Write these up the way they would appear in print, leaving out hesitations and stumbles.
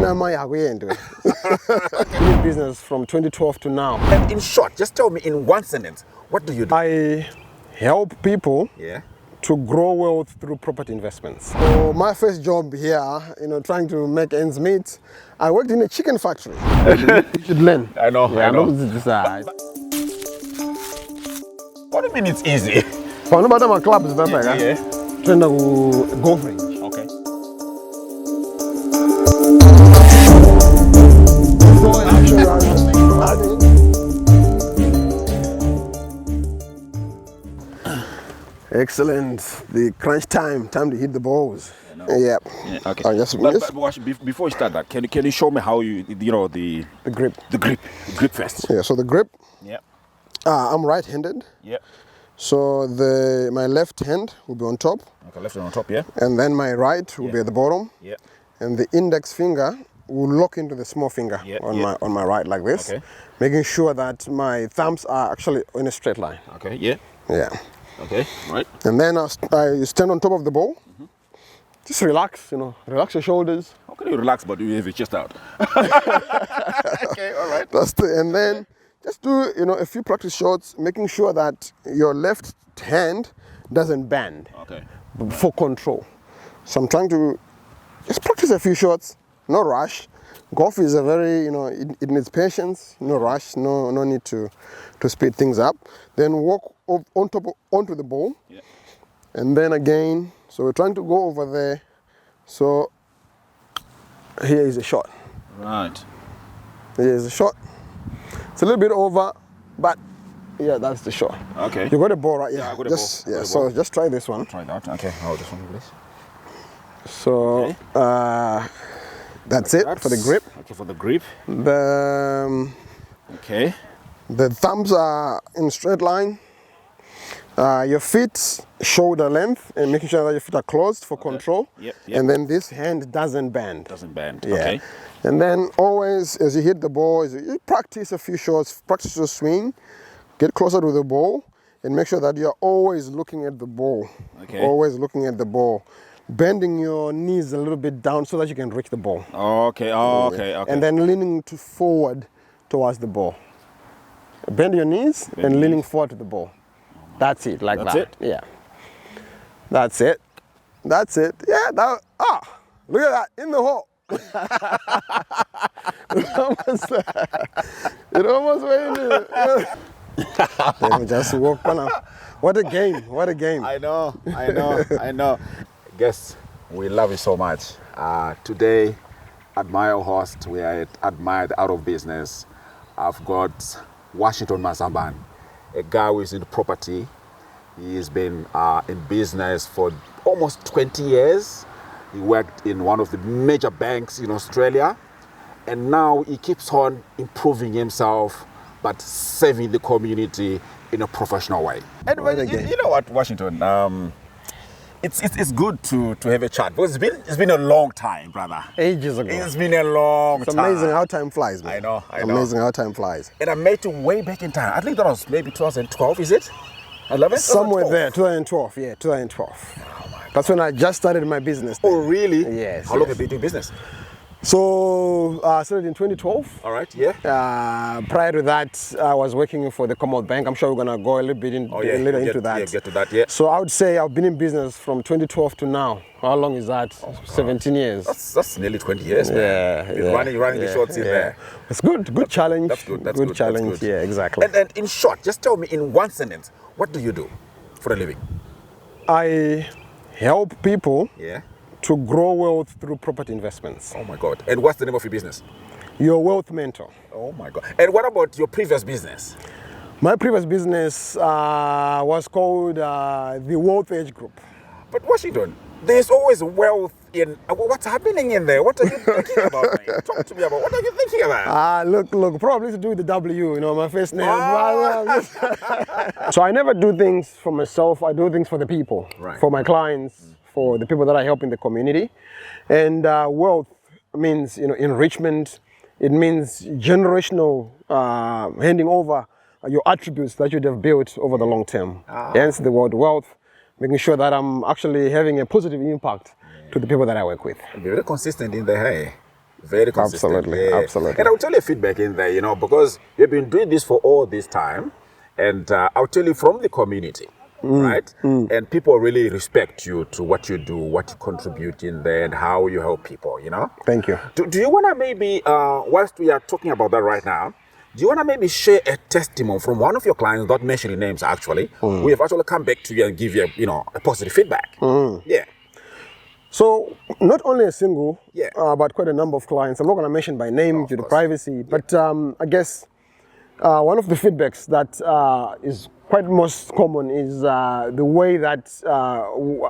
in business from 2012 to now. And in short, just tell me in one sentence, what do you do? I help people to grow wealth through property investments. So my first job here, trying to make ends meet, I worked in a chicken factory. You should learn. I know. Yeah, I know. What do you mean it's easy? For nobody my club is better. Yeah. Trying to go range. Okay. Excellent. The crunch time to hit the balls. Yeah. Okay. But before you start that, can you show me how the grip first? Yeah. So the grip. Yeah. I'm right-handed. Yeah. So my left hand will be on top. Okay, left hand on top, yeah. And then my right will be at the bottom. Yeah. And the index finger will lock into the small finger on my right like this. Okay. Making sure that my thumbs are actually in a straight line. Okay. Yeah. Yeah. Okay. Right. And then I stand on top of the ball. Just relax, relax your shoulders. How can you relax but you have your chest out? Okay, all right. And then just do, a few practice shots, making sure that your left hand doesn't bend. Okay. For control. So I'm trying to just practice a few shots, no rush. Golf is a very, it needs patience, no rush, no need to speed things up. Then walk onto the ball. Yeah. And then again, so we're trying to go over there. So here is a shot. Right. Here is a shot. It's a little bit over, but yeah, that's the shot. Okay. You got a ball, right? Yeah, I got a ball. Yeah, so just try this one. Try that. Okay, hold this one, please. So that's it for the grip. Okay, for the grip. The thumbs are in straight line. Your feet shoulder length, and making sure that your feet are closed for control. Yep. And then this hand doesn't bend. Yeah. Okay. And then always, as you hit the ball, you practice a few shots, practice your swing, get closer to the ball, and make sure that you're always looking at the ball. Okay. Always looking at the ball. Bending your knees a little bit down so that you can reach the ball. Okay. Okay. And then leaning forward towards the ball. Bend your knees and leaning forward to the ball. That's it, like that. That's it? Yeah. That's it. That's it. Yeah, look at that, in the hole. it almost went in. Let me just walk on. What a game, what a game. I know. Guess we love you so much. Today, at my host, we are admired out of business. I've got Washington Mazambani, a guy who is in property. He's been in business for almost 20 years. He worked in one of the major banks in Australia. And now he keeps on improving himself, but serving the community in a professional way. And you know what, Washington? It's good to have a chat because it's been a long time, brother. Ages ago. It's been a long time. It's amazing how time flies, man. I know. Amazing how time flies. And I met you way back in time. I think that was maybe 2012, is it? 11? Somewhere there, 2012. Yeah, 2012. Oh my God. That's when I just started my business. Oh, really? Yes. How long have you been doing business? So I started in 2012. All right, yeah. Prior to that, I was working for the Commonwealth Bank. I'm sure we're going to go a little bit later into that. Yeah, get to that, yeah. So I would say I've been in business from 2012 to now. How long is that? 17 years. That's nearly 20 years, man. Yeah. Running the shots in there. It's good challenge. That's good. Good challenge. That's good. Yeah, exactly. And in short, just tell me in one sentence, what do you do for a living? I help people Yeah. to grow wealth through property investments. Oh my God. And what's the name of your business? Your Wealth Mentor. Oh my God. And what about your previous business? My previous business was called the Wealth Edge Group. But Washington, there's always wealth in... What's happening in there? What are you thinking about, man? Talk to me about what are you thinking about? Look, probably to do with the W, my first name. So I never do things for myself. I do things for the people, for my clients, for the people that I help in the community. And wealth means, enrichment. It means generational handing over your attributes that you'd have built over the long term. Hence the word wealth, making sure that I'm actually having a positive impact to the people that I work with. Be very consistent in the hay. Very consistent. Absolutely, absolutely. And I'll tell you feedback in there, because you've been doing this for all this time. And I'll tell you from the community, right? And people really respect you to what you do, what you contribute in there, and how you help people, Thank you. Do you want to maybe, whilst we are talking about that right now, do you want to maybe share a testimony from one of your clients, not mentioning names actually, who have actually come back to you and give you, a positive feedback? Yeah. So not only a single, but quite a number of clients. I'm not going to mention by name due to privacy, but I guess one of the feedbacks that is quite most common is the way that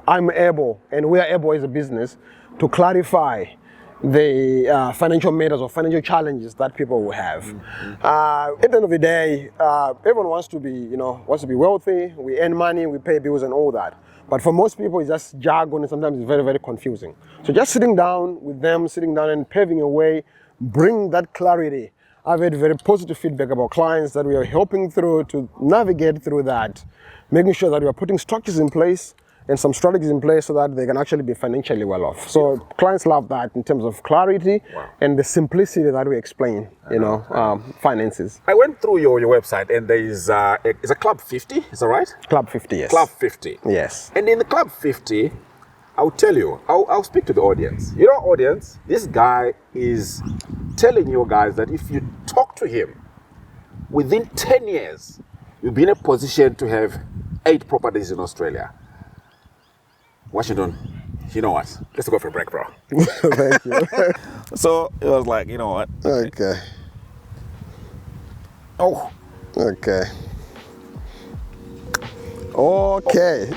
I'm able, and we are able as a business, to clarify the financial matters or financial challenges that people will have. At the end of the day, everyone wants to be wealthy. We earn money, we pay bills, and all that. But for most people, it's just jargon, and sometimes it's very, very confusing. So just sitting down with them, sitting down and paving a way, bring that clarity. I've had very positive feedback about clients that we are helping through to navigate through that, making sure that we are putting structures in place and some strategies in place so that they can actually be financially well off. So clients love that in terms of clarity and the simplicity that we explain, finances. I went through your website and there is it's a Club 50, is that right? Club 50, yes. Club 50. Yes. And in the Club 50, I'll tell you, I'll speak to the audience. Audience, this guy is telling you guys that if you talk to him, within 10 years, you'll be in a position to have 8 properties in Australia. Washington, you know what? Let's go for a break, bro. Thank you. So it was like, you know what? Okay. Oh. Okay. Okay.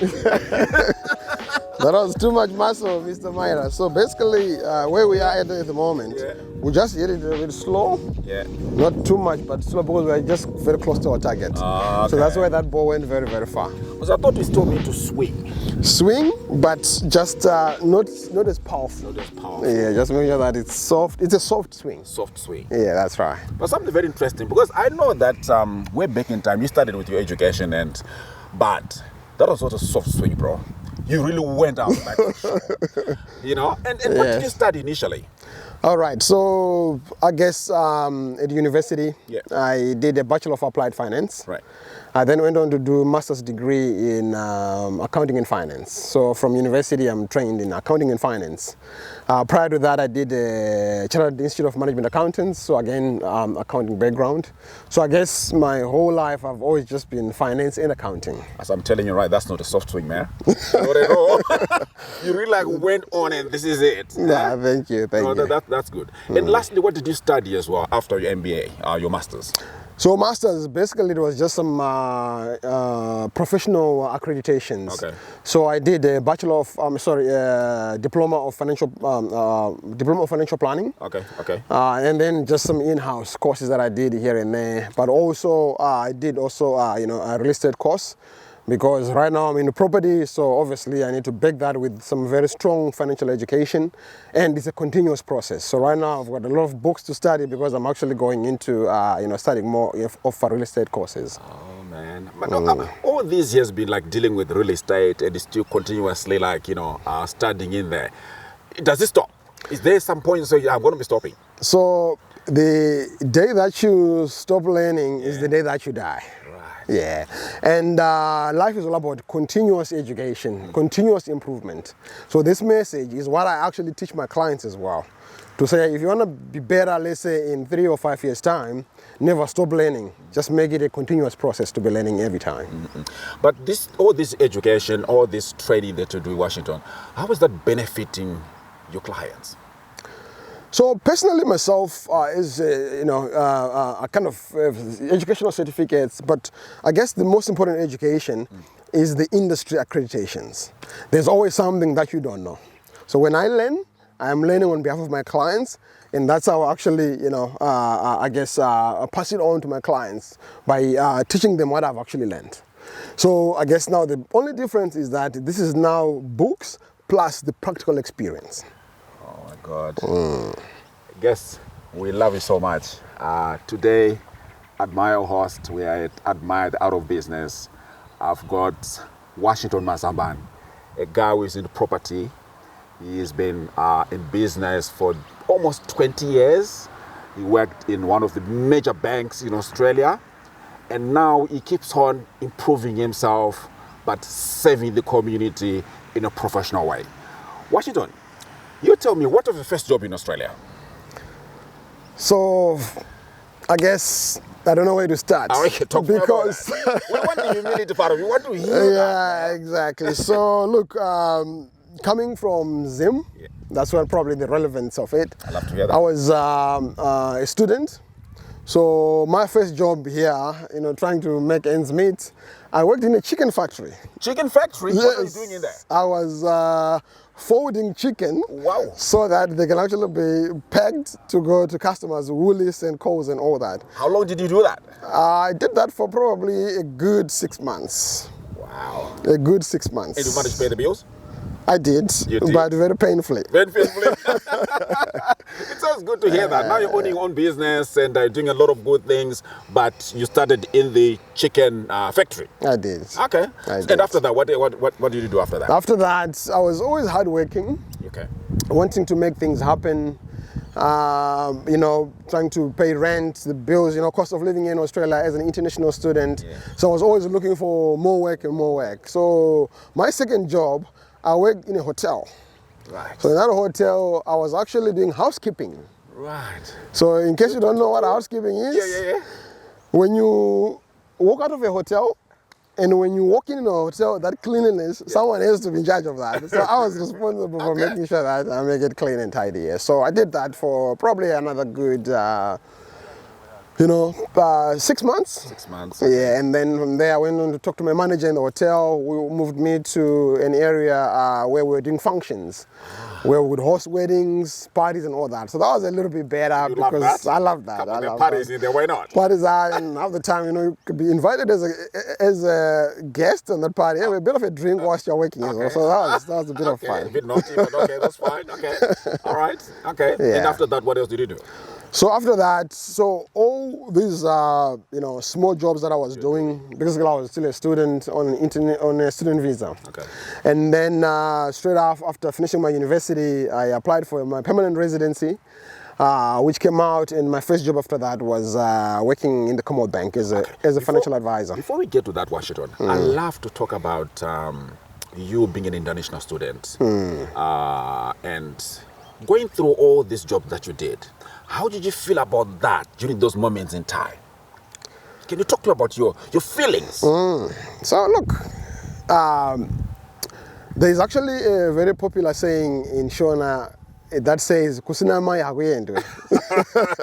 That was too much muscle, Mr. Myra. So basically, where we are at the moment, we just hit it a bit slow. Yeah. Not too much, but slow because we're just very close to our target. Okay. So that's why that ball went very, very far. Because I thought you told me to swing. Swing, but just not as powerful. Not as powerful. Yeah, just make sure that it's soft. It's a soft swing. Soft swing. Yeah, that's right. But something very interesting, because I know that way back in time, you started with your education, but that was not a soft swing, bro. You really went out like for sure. And what did you study initially? All right, so I guess at university, I did a Bachelor of Applied Finance. Right. I then went on to do a master's degree in accounting and finance. So from university, I'm trained in accounting and finance. Prior to that, I did a Chartered Institute of Management Accountants. So again, accounting background. So I guess my whole life, I've always just been finance and accounting. As I'm telling you, right, that's not a soft swing, man. Not at all. You really went on and this is it. Yeah, thank you, thank you. That's good. And lastly, what did you study as well after your MBA, your master's? So masters, basically it was just some professional accreditations. Okay. So I did a diploma of financial planning. Okay. Okay. And then just some in-house courses that I did here and there. But also I did a real estate course. Because right now I'm in the property, so obviously I need to back that with some very strong financial education, and it's a continuous process. So right now I've got a lot of books to study because I'm actually going into studying more of real estate courses. Oh man! But all these years been like dealing with real estate, and it's still continuously studying in there. Does it stop? Is there some point you say I'm going to be stopping? So the day that you stop learning is the day that you die. Yeah, and life is all about continuous education, continuous improvement. So this message is what I actually teach my clients as well. To say, if you want to be better, let's say in 3 or 5 years' time, never stop learning. Just make it a continuous process to be learning every time. Mm-hmm. But all this education, all this training that you do in Washington, how is that benefiting your clients? So personally myself is a kind of educational certificates, but I guess the most important education is the industry accreditations. There's always something that you don't know. So when I learn, I'm learning on behalf of my clients, and that's how I actually, pass it on to my clients by teaching them what I've actually learned. So I guess now the only difference is that this is now books plus the practical experience. Oh my God. I guess we love you so much. Today, at my host, we are admired out of business. I've got Washington Mazambani, a guy who is in property, He's been in business for almost 20 years. He worked in one of the major banks in Australia. And now he keeps on improving himself, but serving the community in a professional way. Washington, you tell me, what was your first job in Australia? So, I guess I don't know where to start. Talk because we want the humility part of it. We want to hear that. Yeah, exactly. So, look, coming from Zim, that's where probably the relevance of it. I love to hear that. I was a student. So my first job here, trying to make ends meet, I worked in a chicken factory. Chicken factory? Yes. What are you doing in there? I was forwarding chicken. Wow. So that they can actually be packed to go to customers, Woolies and Coles and all that. How long did you do that? I did that for probably a good 6 months. Wow. A good 6 months. And you managed to pay the bills? I did, but very painfully. Very painfully. It sounds good to hear that. Now you're owning your own business and doing a lot of good things, but you started in the chicken factory. I did. Okay. And after that, what did you do after that? After that, I was always hardworking. Okay. Wanting to make things happen. Trying to pay rent, the bills, cost of living in Australia as an international student. Yeah. So I was always looking for more work and more work. So my second job, I worked in a hotel. Right. So in that hotel, I was actually doing housekeeping. Right. So in case you don't know what housekeeping is, when you walk out of a hotel, and when you walk in a hotel, that cleanliness, someone has to be in charge of that. So I was responsible for making sure that I make it clean and tidy. Yeah. So I did that for probably another good 6 months. 6 months. Yeah, and then from there I went on to talk to my manager in the hotel, who moved me to an area where we were doing functions, where we would host weddings, parties and all that. So that was a little bit better because I love that. I love parties in there, why not? Parties are, and half the time, you could be invited as a guest on that party, have a bit of a drink whilst you're working. Okay. So that was a bit of fun. A bit naughty, but okay, that's fine. Okay. All right. Okay. Yeah. And after that, what else did you do? So after that, all these small jobs that I was doing, because I was still a student on a student visa. Okay. And then straight after finishing my university, I applied for my permanent residency, which came out, and my first job after that was working in the Commonwealth Bank as a financial advisor. Before we get to that, Washington, I love to talk about you being an international student and going through all these jobs that you did. How did you feel about that during those moments in time? Can you talk to me about your feelings? So look, there's actually a very popular saying in Shona that says, "Kusina maya kuyendwe."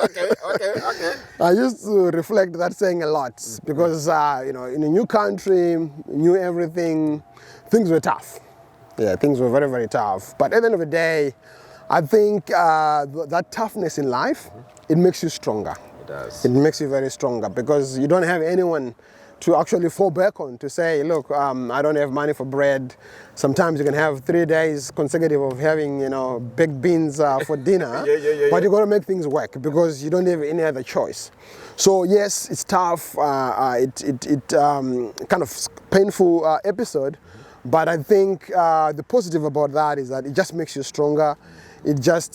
Okay. I used to reflect that saying a lot because, in a new country, new everything, things were tough. Yeah, things were very, very tough. But at the end of the day, I think that toughness in life, it makes you stronger. It does. It makes you very stronger because you don't have anyone to actually fall back on to say, look, I don't have money for bread. Sometimes you can have 3 days consecutive of having, baked beans for dinner. But you got to make things work because you don't have any other choice. So yes, it's tough. It kind of painful episode. But I think the positive about that is that it just makes you stronger. It just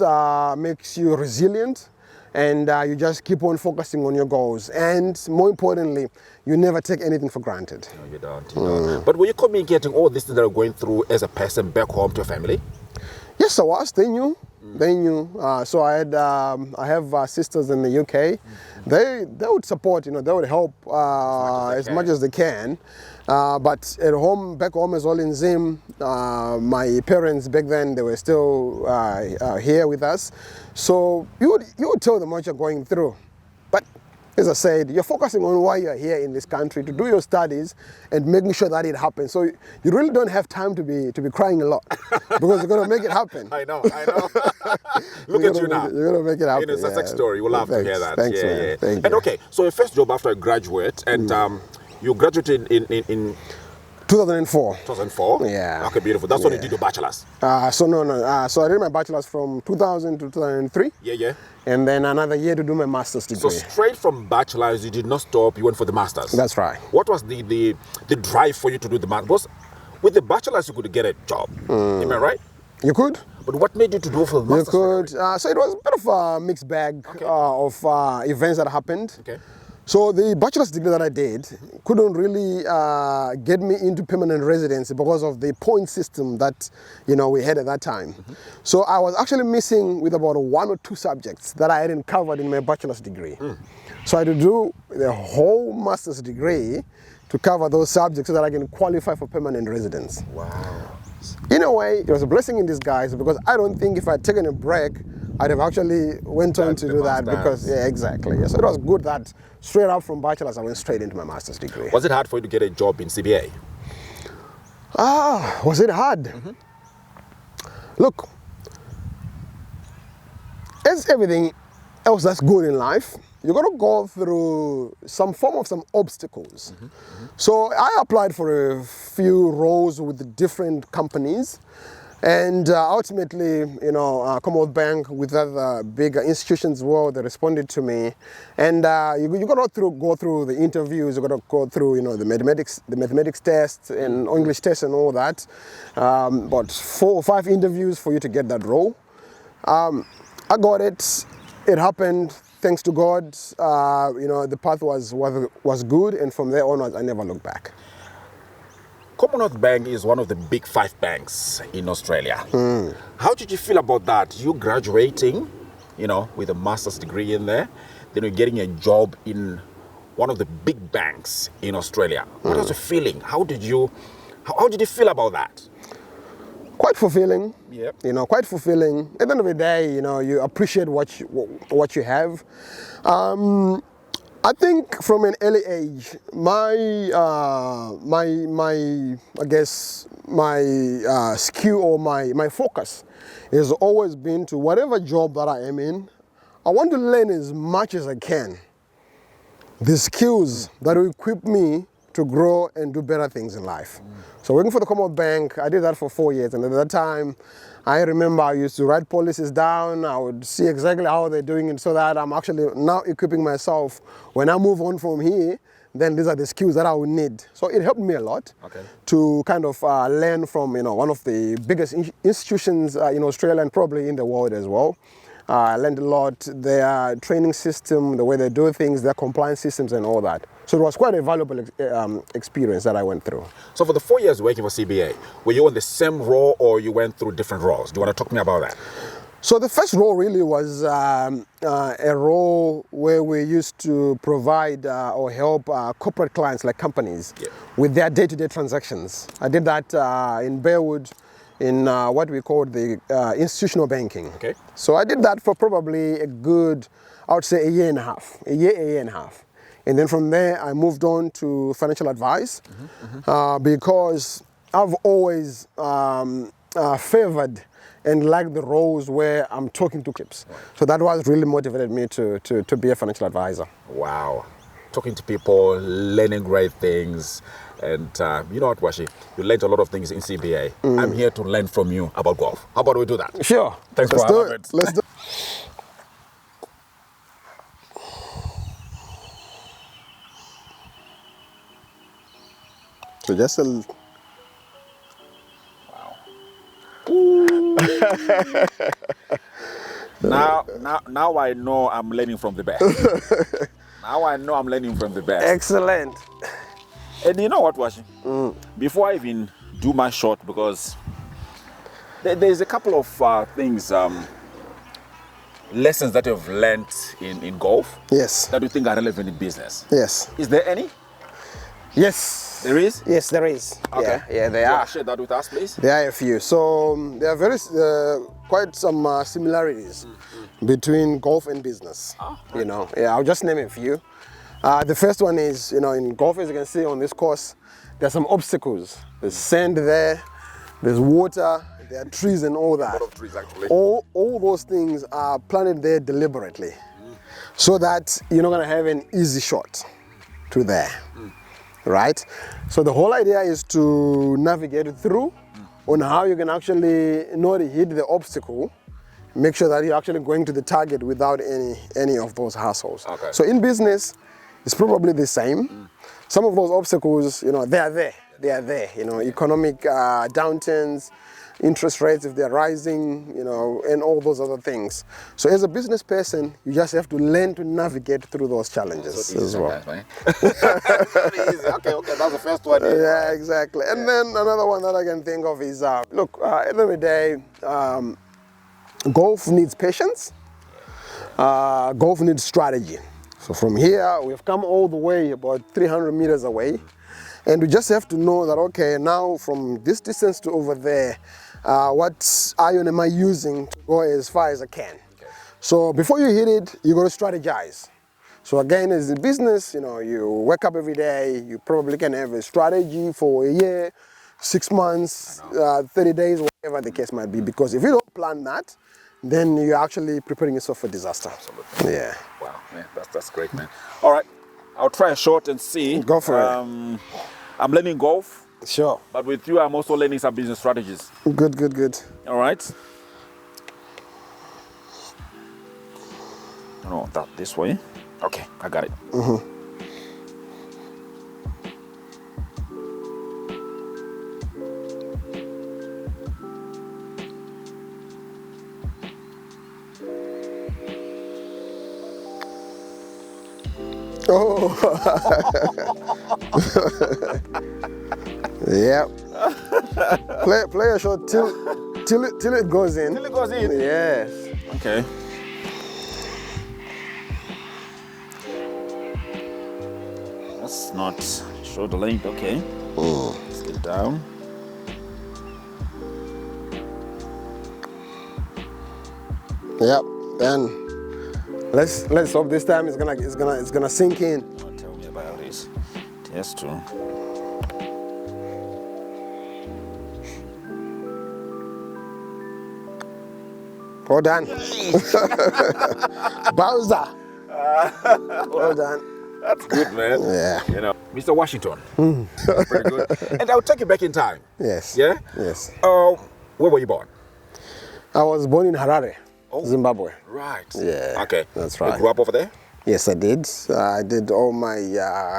makes you resilient, and you just keep on focusing on your goals. And more importantly, you never take anything for granted. No, you don't. But were you communicating all these things that you're going through as a person back home to your family? Yes, I was. They knew. They knew. So I have sisters in the UK. They would support. They would help as much as they can. But at home, back home as well in Zim, my parents back then, they were still here with us. So you would tell them what you're going through. But as I said, you're focusing on why you're here in this country, to do your studies and making sure that it happens. So you really don't have time to be crying a lot because you're going to make it happen. I know. Look at you now. You're going to make it happen. It's a success story. We'll love to hear that. Thanks, man. Thank you. And okay, so your first job after a graduate, and you graduated in 2004. 2004? Yeah. Okay, beautiful. That's when you did your bachelor's. So I did my bachelor's from 2000 to 2003. Yeah. And then another year to do my master's degree. So straight from bachelor's, you did not stop. You went for the master's. That's right. What was the drive for you to do the master's? With the bachelor's, you could get a job. Am I right? You could. But what made you to do for the master's degree? So it was a bit of a mixed bag of events that happened. Okay. So the bachelor's degree that I did couldn't really get me into permanent residency because of the point system that we had at that time. So I was actually missing with about 1 or 2 subjects that I hadn't covered in my bachelor's degree. So I had to do the whole master's degree to cover those subjects so that I can qualify for permanent residence. Wow. In a way, it was a blessing in disguise because I don't think if I had taken a break, I'd have actually went on to do that because, exactly. So it was good that straight up from bachelor's, I went straight into my master's degree. Was it hard for you to get a job in CBA? Was it hard? Look, as everything else that's good in life, you're going to go through some form of some obstacles. So I applied for a few roles with different companies. And ultimately, Commonwealth Bank with other bigger institutions, well, they responded to me. And you got to go through the interviews, you got to go through, the mathematics tests and English tests and all that. About 4 or 5 interviews for you to get that role. I got it. It happened. Thanks to God, the path was good, and from there onwards, I never looked back. Commonwealth Bank is one of the big 5 banks in Australia. How did you feel about that? You graduating, with a master's degree in there, then you're getting a job in one of the big banks in Australia. What was the feeling? How did you feel about that? Quite fulfilling. Yep. Quite fulfilling. At the end of the day, you appreciate what you have. I think from an early age, my skill or my focus has always been to whatever job that I am in, I want to learn as much as I can. The skills that will equip me to grow and do better things in life. So working for the Commonwealth Bank, I did that for 4 years, and at that time, I remember I used to write policies down. I would see exactly how they're doing it so that I'm actually now equipping myself. When I move on from here, then these are the skills that I would need. So it helped me a lot to kind of learn from one of the biggest institutions in Australia and probably in the world as well. I learned a lot, their training system, the way they do things, their compliance systems and all that. So it was quite a valuable experience that I went through. So for the 4 years working for CBA, were you on the same role or you went through different roles? Do you want to talk to me about that? So the first role really was a role where we used to provide or help corporate clients like companies with their day-to-day transactions. I did that in Bearwood, in what we call the institutional banking. Okay. So I did that for probably a good, I would say a year and a half. And then from there, I moved on to financial advice because I've always favored and liked the roles where I'm talking to clips. So that was really motivated me to be a financial advisor. Wow. Talking to people, learning great things. And you know what, Washi? You learned a lot of things in CBA. I'm here to learn from you about golf. How about we do that? Sure. Thanks for having it. Let's do it. So just a... Wow. Now I know I'm learning from the best. Now I know I'm learning from the best. Excellent. And you know what, Washi? Before I even do my shot, because there's a couple of things, lessons that you've learned in golf. Yes. That you think are relevant in business. Yes. Is there any? Yes. There is? Yes, there is. Okay. Yeah, they are. Share that with us, please. There are a few. So there are quite some similarities between golf and business. I'll just name a few. The first one is, in golf, as you can see on this course, there's some obstacles. There's sand there, there's water, there are trees and all that. A lot of trees, actually. All those things are planted there deliberately so that you're not going to have an easy shot to there. Right? So the whole idea is to navigate through on how you can actually not hit the obstacle, make sure that you're actually going to the target without any of those hassles. Okay. So in business, it's probably the same. Some of those obstacles, they are there. They are there. Economic downturns, interest rates if they're rising, and all those other things. So as a business person, you just have to learn to navigate through those challenges as well. Very easy. Okay, that's the first one. Yeah, exactly. And then another one that I can think of is, look, at the end of the day, golf needs patience. Golf needs strategy. So from here, we've come all the way about 300 meters away. And we just have to know that, okay, now from this distance to over there, what iron am I using to go as far as I can? Okay. So before you hit it, you got to strategize. So again, as a business, you wake up every day, you probably can have a strategy for a year, 6 months, 30 days, whatever the case might be. Because if you don't plan that, then you're actually preparing yourself for disaster. Absolutely. Yeah. Wow, man, that's great, man. All right, I'll try a shot and see. Go for it. I'm learning golf. Sure. But with you, I'm also learning some business strategies. Good. All right. No, that this way. Okay, I got it. Oh. Yep. Play a shot till it goes in. Till it goes in. Yes. Okay. Let's not show the length. Okay. Let's get down. Yep. Then let's hope this time it's gonna sink in. Oh, tell me about this. Test too. Well done. Bowser. Well done. That's good, man. Yeah. Mr. Washington. That's pretty good. And I'll take you back in time. Yes. Yeah? Yes. Where were you born? I was born in Harare, Zimbabwe. Right. Yeah. Okay. That's right. You grew up over there? Yes, I did. I did all my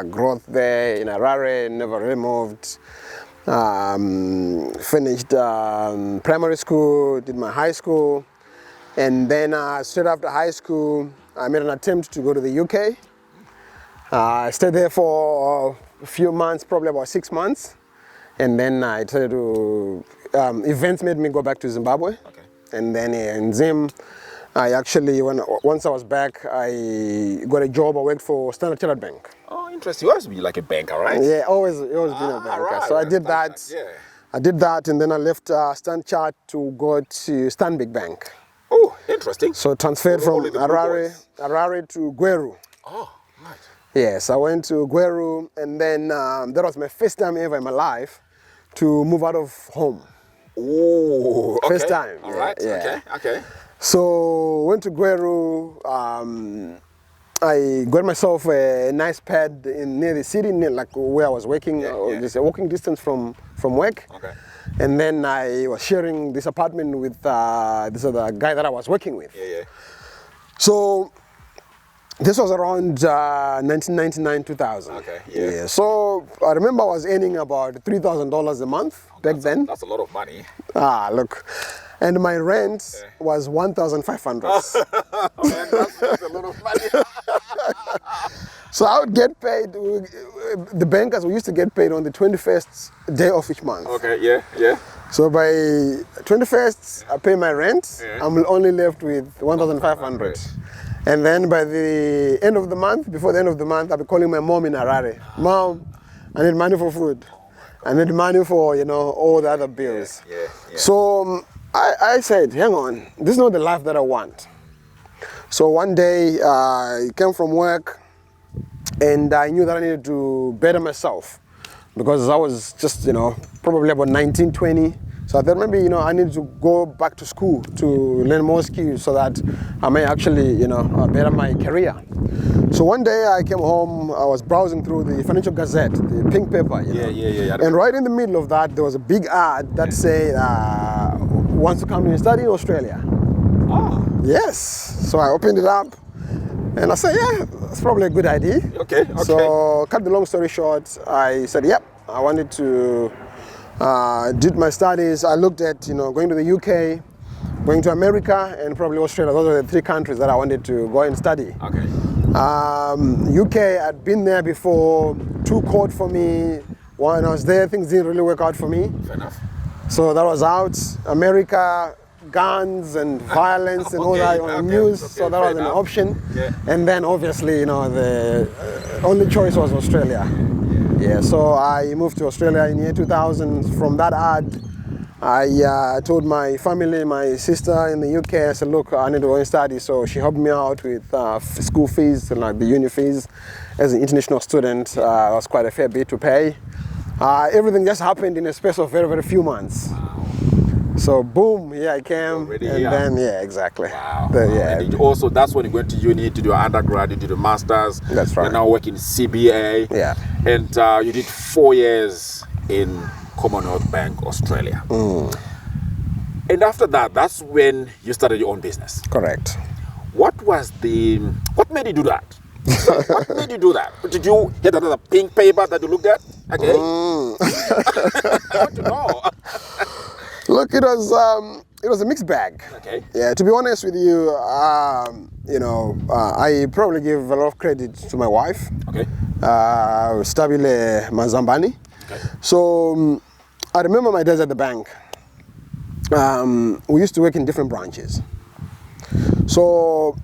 growth there in Harare, never really moved. Finished primary school, did my high school. And then straight after high school, I made an attempt to go to the UK. I stayed there for a few months, probably about 6 months. And then I decided to, events made me go back to Zimbabwe. Okay. And then in Zim, I actually, once I was back, I got a job. I worked for Standard Chartered Bank. Oh, interesting. You always be like a banker, right? Yeah, always been a banker. Right, so I did that. Yeah. I did that, and then I left Standard Chartered to go to Stanbic Bank. Oh, interesting. So transferred from Only the blue boys. Harare to Gweru. Oh, right. Yes, I went to Gweru, and then that was my first time ever in my life to move out of home. Oh, okay. First time. All right. Yeah. Okay. So went to Gweru. I got myself a nice pad near the city, near like where I was working, just a walking distance from work. Okay. And then I was sharing this apartment with this other guy that I was working with. Yeah. So this was around 1999, 2000. Okay, yeah. So I remember I was earning about $3,000 a month back then. That's a lot of money. Look. And my rent was 1,500. That's a lot of money. So I would get paid, the bankers, we used to get paid on the 21st day of each month. Okay, yeah. So by 21st, I pay my rent. I'm only left with 1,500. And then by the end of the month, before the end of the month, I'll be calling my mom in Harare. Mom, I need money for food. I need money for, all the other bills. Yeah. So I said, hang on, this is not the life that I want. So one day, I came from work, and I knew that I needed to better myself because I was just, probably about 19, 20. So I thought maybe, I need to go back to school to learn more skills so that I may actually, better my career. So one day I came home, I was browsing through the Financial Gazette, the pink paper, Yeah. And right in the middle of that, there was a big ad that said, wants to come and study in Australia. Oh. Yes. So I opened it up. And I said, yeah, that's probably a good idea. Okay. So, cut the long story short, I said, yep, I wanted to Did my studies. I looked at, going to the UK, going to America, and probably Australia. Those are the 3 countries that I wanted to go and study. Okay. UK, I'd been there before. 2 called for me. When I was there, things didn't really work out for me. Fair enough. So that was out. America, guns and violence and all that on the news. Okay, so that was an option. Yeah. And then obviously, the only choice was Australia. Yeah. So I moved to Australia in year 2000. From that ad, I told my family, my sister in the UK, I said, look, I need to go and study. So she helped me out with school fees and like the uni fees. As an international student, it was quite a fair bit to pay. Everything just happened in a space of very, very few months. Wow. So boom, here I came, Already and here. then exactly. Wow. Yeah. And also, that's when you went to uni to do your undergrad, you did a master's. That's right. You're now working CBA. Yeah. And you did 4 years in Commonwealth Bank, Australia. And after that, that's when you started your own business. Correct. What made you do that? What made you do that? Did you get another pink paper that you looked at? Okay. I want to know. Look, it was a mixed bag. Okay. Yeah, to be honest with you, I probably give a lot of credit to my wife. Okay. Stabile Mazambani. Okay. So I remember my days at the bank. We used to work in different branches. So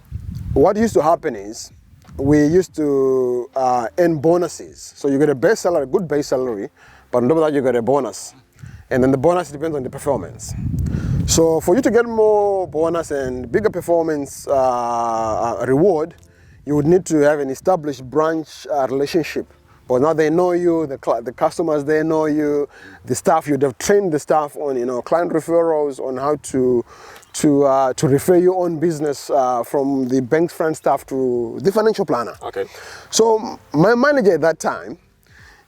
what used to happen is we used to earn bonuses. So you get a base salary, good base salary, but on top of that you get a bonus. And then the bonus depends on the performance. So for you to get more bonus and bigger performance reward, you would need to have an established branch relationship. But now they know you, the customers, they know you, the staff, you'd have trained the staff on, client referrals, on how to refer your own business from the bank's front staff to the financial planner. Okay. So my manager at that time,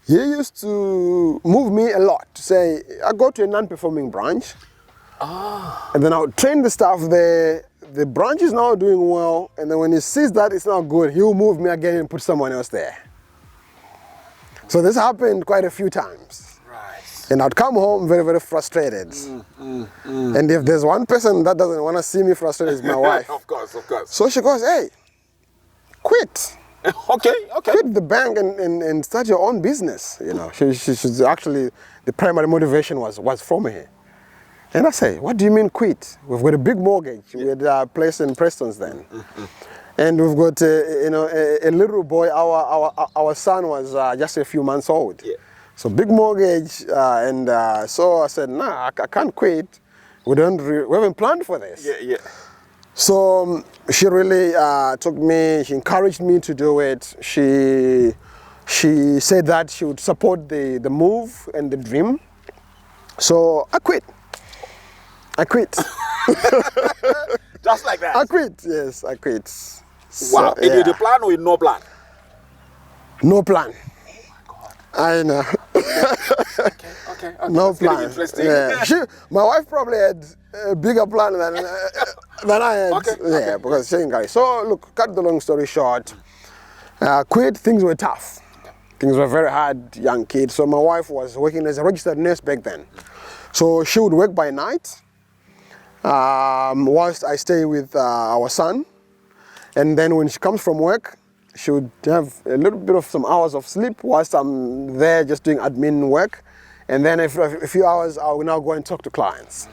he used to move me a lot to say, I go to a non-performing branch, and then I would train the staff there. The branch is now doing well, and then when he sees that it's not good, he'll move me again and put someone else there. So this happened quite a few times. Right. And I'd come home very, very frustrated. And if there's one person that doesn't want to see me frustrated, it's my wife. Of course. So she goes, hey, quit. Okay. Quit the bank and start your own business. She's actually, the primary motivation was from her. And I say, what do you mean quit? We've got a big mortgage. We had a place in Preston's then. And we've got a little boy. Our son was just a few months old. Yeah. So big mortgage, so I said, nah, I can't quit. We haven't planned for this. Yeah. So she really took me. She encouraged me to do it. She said that she would support the move and the dream. So I quit. Just like that. I quit. Yes, I quit. Wow. So, And with a plan or with no plan? No plan. Oh my God. I know. Okay. No That's getting plan. interesting. Yeah. My wife probably had a bigger plan than I had. Okay. Because she encouraged. So look, cut the long story short. Quit. Things were tough. Things were very hard. Young kid. So my wife was working as a registered nurse back then. So she would work by night, whilst I stay with our son. And then when she comes from work, she would have a little bit of some hours of sleep whilst I'm there just doing admin work. And then after a few hours, I will now go and talk to clients.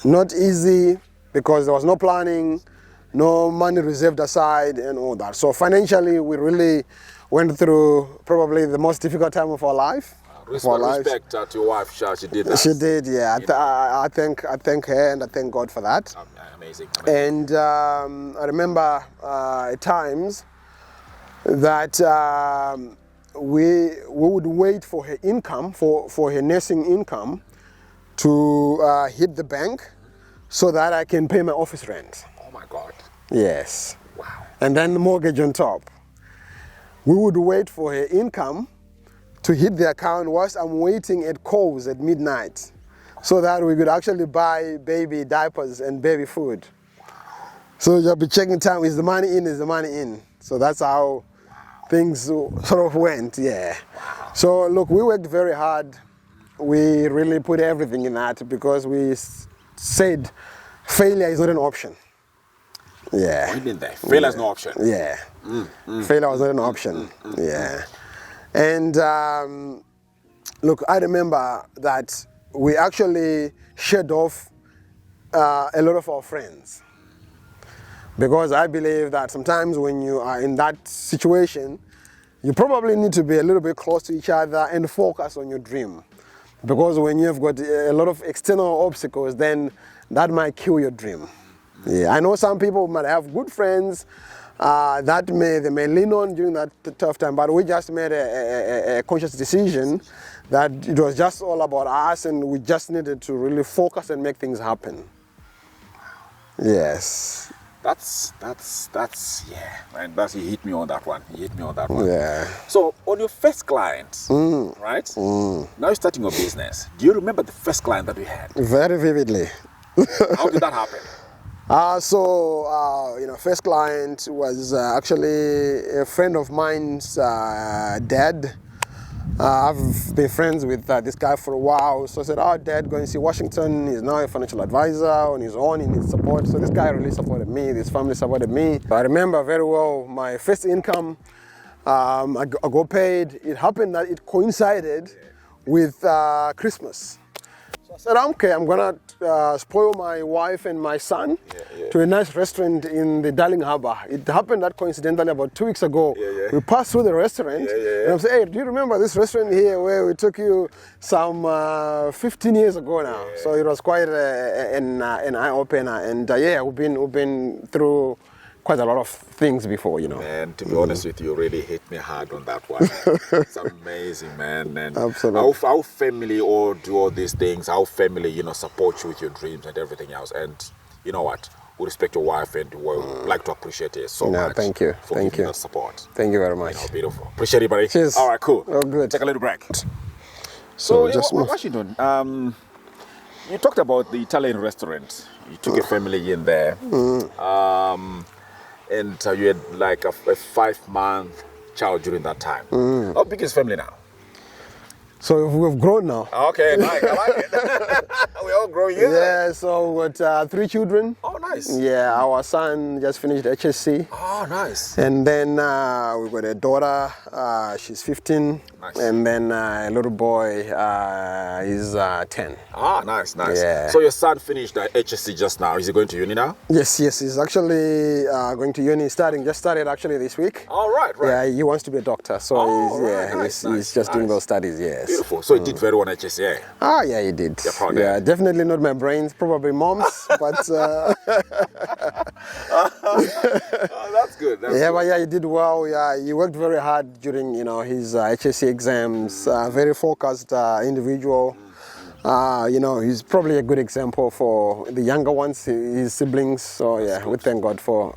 Not easy, because there was no planning, no money reserved aside and all that. So financially, we really went through probably the most difficult time of our life. Respect to your wife, she did that. She did, yeah. I thank her and I thank God for that. Amazing. And I remember at times that we would wait for her income, for her nursing income, to hit the bank so that I can pay my office rent. Oh my God. Yes. Wow. And then the mortgage on top. We would wait for her income to hit the account whilst I'm waiting at Coles at midnight, so that we could actually buy baby diapers and baby food. So you'll be checking time, is the money in? So that's how things sort of went, yeah. So look, we worked very hard. we really put everything in that because we said failure is not an option. Yeah. What do you mean there? Failure is no option. Yeah. Failure was not an option. Yeah. And look, I remember that we actually shed off a lot of our friends. Because I believe that sometimes when you are in that situation, you probably need to be a little bit close to each other and focus on your dream. Because when you've got a lot of external obstacles, then that might kill your dream. Yeah, I know some people might have good friends that they may lean on during that tough time, but we just made a conscious decision that it was just all about us and we just needed to really focus and make things happen. Yes. That's yeah, man. He hit me on that one. Yeah. So on your first client, right? Now you're starting your business. Do you remember the first client that we had? Very vividly. How did that happen? First client was actually a friend of mine's dad. I've been friends with this guy for a while, so I said, oh, Dad, go and see Washington. He's now a financial advisor on his own, he needs support. So this guy really supported me, his family supported me. I remember very well my first income, I got paid. It happened that it coincided with Christmas. So I said, okay, I'm gonna spoil my wife and my son to a nice restaurant in the Darling Harbour. It happened that coincidentally about 2 weeks ago. We passed through the restaurant and I'm saying, hey, do you remember this restaurant here where we took you some 15 years ago now? So it was quite an eye-opener, and we've been through quite a lot of things before, Man, to be honest with you, really hit me hard on that one. It's amazing, man. And absolutely. Our family all do all these things. Our family, support you with your dreams and everything else. And you know what? We respect your wife and we like to appreciate it so much. Thank you. For giving us support. Thank you very much. Beautiful. Appreciate it, buddy. Cheers. All right, cool. Oh, good. Take a little break. So Washington, you talked about the Italian restaurant. You took a family in there. And you had like a 5-month child during that time. How big is family now? So we've grown now. Okay, nice. I like it. We're all growing. Yeah, so we've got 3 children. Oh, nice. Yeah, our son just finished HSC. Oh, nice. And then we've got a daughter, she's 15. Nice. And then a little boy is 10. Ah, nice. Yeah. So your son finished HSC just now. Is he going to uni now? Yes, he's actually going to uni, just started actually this week. Oh, right. Yeah, he wants to be a doctor, so he's just doing those studies, yes. Beautiful. So he did very well on HSC, eh? Ah, yeah, he did. You're proud, yeah, definitely not my brains, probably mom's, but... Oh, that's good. He did well. Yeah, he worked very hard during, his HSC exams. Very focused individual. He's probably a good example for the younger ones, his siblings. So we thank God for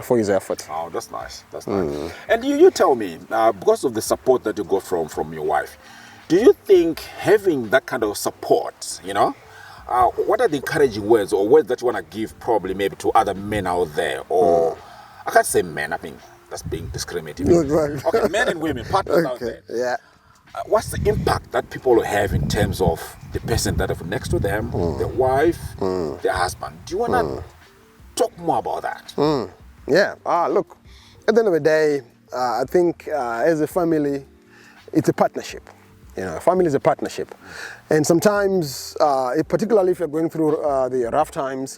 his effort. Oh, that's nice. That's nice. And you tell me, because of the support that you got from your wife, do you think having that kind of support, what are the encouraging words or words that you want to give probably maybe to other men out there? Or I can't say men, I mean, that's being discriminating. Okay, men and women, partners out there. Yeah. What's the impact that people will have in terms of the person that is next to them, their wife, their husband? Do you want to talk more about that? Yeah. Look, at the end of the day, I think as a family, it's a partnership. Family is a partnership. And sometimes, particularly if you're going through the rough times,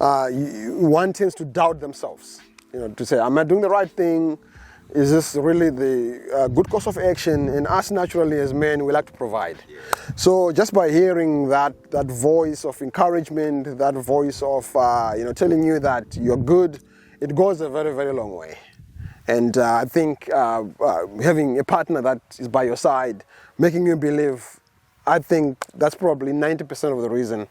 one tends to doubt themselves. To say, am I doing the right thing? Is this really the good course of action? And us naturally as men, we like to provide. So just by hearing that voice of encouragement, that voice of telling you that you're good, it goes a very, very long way. And I think having a partner that is by your side, making you believe, I think that's probably 90% of the reason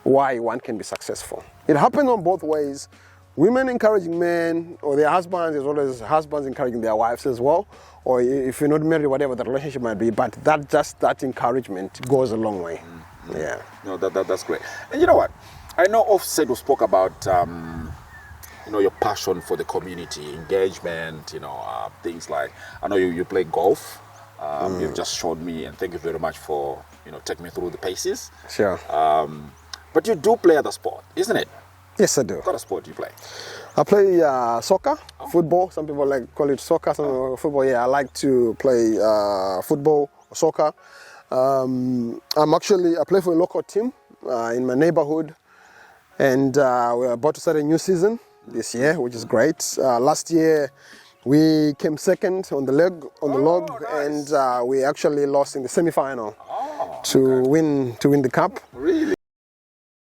why one can be successful. It happens on both ways. Women encouraging men or their husbands, as well as husbands encouraging their wives as well. Or if you're not married, whatever the relationship might be, but that encouragement goes a long way. Yeah. No, that's great. And you know what? I know Offset spoke about your passion for the community, engagement, things like, I know you play golf. You've just showed me, and thank you very much for take me through the paces. Sure. But you do play other sport, isn't it? Yes, I do. What kind of sport do you play? I play soccer, football. Some people call it soccer, some people football. Yeah, I like to play football or soccer. I play for a local team in my neighborhood, and we're about to start a new season this year, which is great. Last year, we came second on the log, nice. and we actually lost in the semi-final to win the cup. Really?